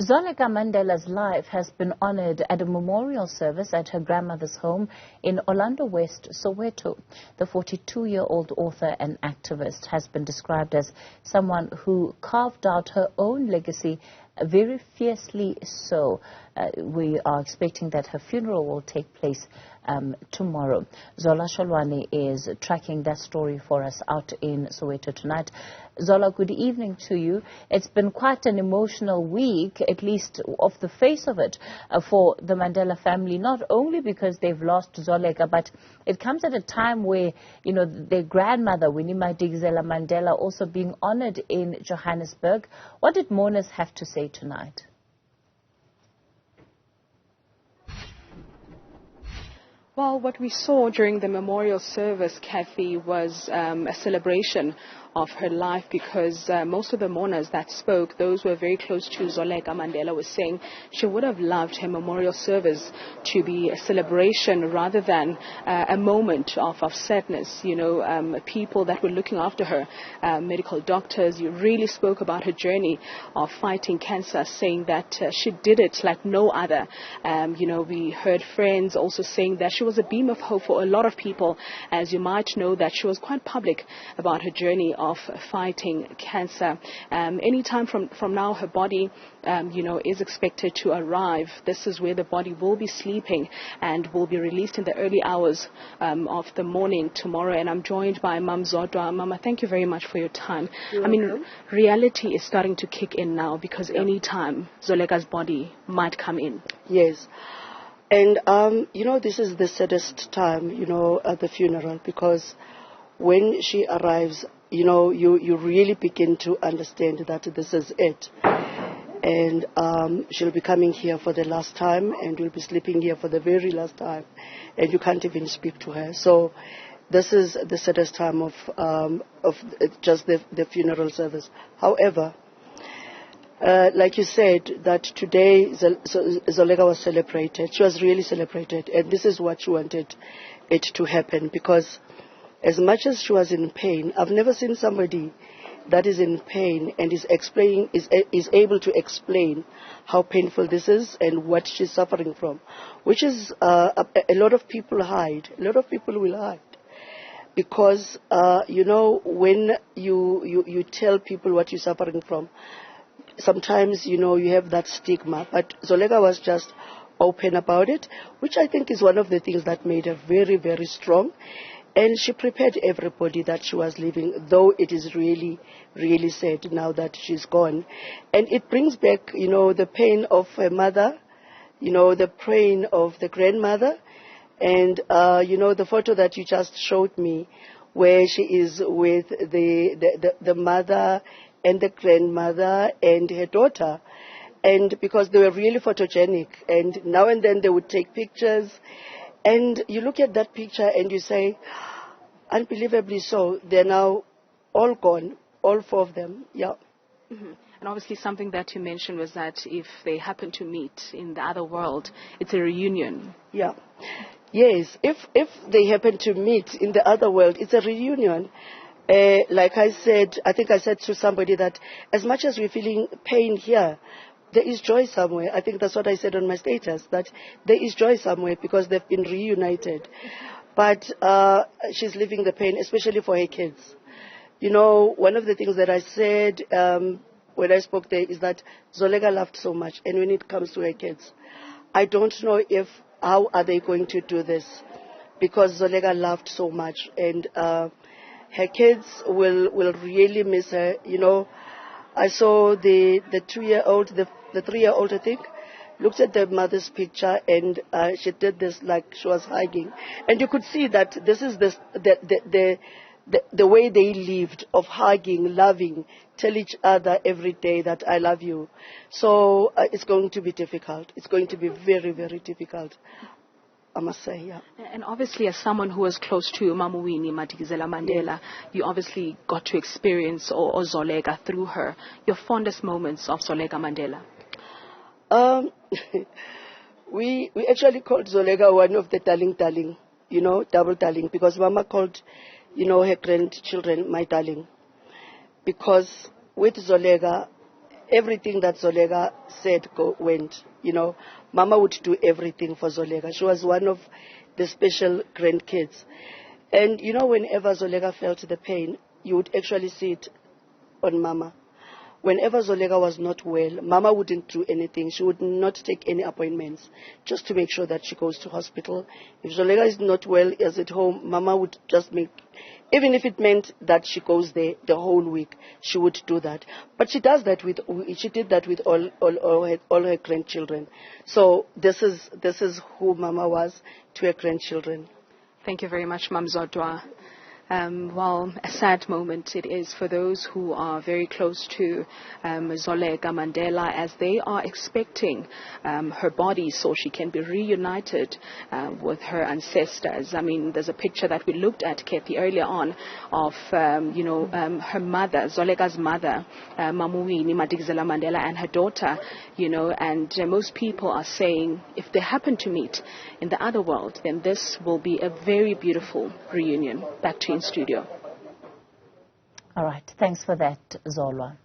Zoleka Mandela's life has been honored at a memorial service at her grandmother's home in Orlando West, Soweto. The 42-year-old author and activist has been described as someone who carved out her own legacy very fiercely so. We are expecting that her funeral will take place tomorrow. Zola Sholwana is tracking that story for us out in Soweto tonight. Zola, good evening to you. It's been quite an emotional week, at least off the face of it, for the Mandela family, not only because they've lost Zoleka, but it comes at a time where, you know, their grandmother, Zoleka Mandela, also being honored in Johannesburg. What did mourners have to say tonight? Well, what we saw during the memorial service, Kathy, was a celebration of her life, because most of the mourners that spoke, those who were very close to Zoleka Mandela, were saying she would have loved her memorial service to be a celebration rather than a moment of sadness. You know, people that were looking after her, medical doctors, you really spoke about her journey of fighting cancer, saying that she did it like no other. You know, we heard friends also saying that she was a beam of hope for a lot of people. As you might know, that she was quite public about her journey of fighting cancer. Anytime from now, her body, you know, is expected to arrive. This is where the body will be sleeping and will be released in the early hours of the morning tomorrow. And I'm joined by Mum Zodwa. Mama, thank you very much for your time. You're I mean, welcome. reality is starting to kick in now, because anytime Zoleka's body might come in. Yes. And, you know, this is the saddest time, you know, at the funeral, because when she arrives, you know, you really begin to understand that this is it. And she'll be coming here for the last time, and will be sleeping here for the very last time, and you can't even speak to her. So this is the saddest time of just the funeral service. However, like you said, that today Zoleka was celebrated. She was really celebrated, and this is what she wanted it to happen, because as much as she was in pain, I've never seen somebody that is in pain and is able to explain how painful this is and what she's suffering from, which is a lot of people hide. A lot of people will hide, because you know, when you tell people what you're suffering from, sometimes, you know, you have that stigma. But Zoleka was just open about it, which I think is one of the things that made her very, very strong. And she prepared everybody that she was leaving, though it is really, really sad now that she's gone. And it brings back, you know, the pain of her mother, you know, the pain of the grandmother, and, you know, the photo that you just showed me, where she is with the mother and the grandmother and her daughter. And because they were really photogenic, and now and then they would take pictures. And you look at that picture and you say, unbelievably so, they're now all gone, all four of them. Yeah. Mm-hmm. And obviously something that you mentioned was that if they happen to meet in the other world, it's a reunion. Yeah. Yes, if they happen to meet in the other world, it's a reunion. Like I said, I think I said to somebody that as much as we're feeling pain here, there is joy somewhere. I think that's what I said on my status, that there is joy somewhere, because they've been reunited. But she's living the pain, especially for her kids. You know, one of the things that I said when I spoke there is that Zoleka loved so much, and when it comes to her kids, I don't know how are they going to do this, because Zoleka loved so much, and her kids will really miss her. You know, I saw the 2-year-old, the 3-year-old, I think, looked at the mother's picture, and she did this like she was hugging. And you could see that this is the way they lived, of hugging, loving, tell each other every day that I love you. So it's going to be difficult. It's going to be very, very difficult, I must say, yeah. And obviously, as someone who was close to Mamawini Madikizela Mandela, yes, you obviously got to experience or Zoleka through her. Your fondest moments of Zoleka Mandela? We actually called Zoleka one of the darling, you know, double darling, because Mama called, you know, her grandchildren my darling. Because with Zoleka, everything that Zoleka said went. You know, Mama would do everything for Zoleka. She was one of the special grandkids. And, you know, whenever Zoleka felt the pain, you would actually see it on Mama. Whenever Zoleka was not well, Mama wouldn't do anything. She would not take any appointments just to make sure that she goes to hospital. If Zoleka is not well, is at home, Mama would just make, even if it meant that she goes there the whole week, she would do that. But she did that with all her grandchildren. So this is who Mama was to her grandchildren. Thank you very much, Mam Zodwa. Well, a sad moment it is for those who are very close to Zoleka Mandela, as they are expecting her body so she can be reunited with her ancestors. I mean, there's a picture that we looked at, Kathy, earlier on of, her mother, Zoleka's mother, Mamuwini Madikizela Mandela, and her daughter, and most people are saying if they happen to meet in the other world, then this will be a very beautiful reunion. Back to you in studio. All right. Thanks for that, Zola.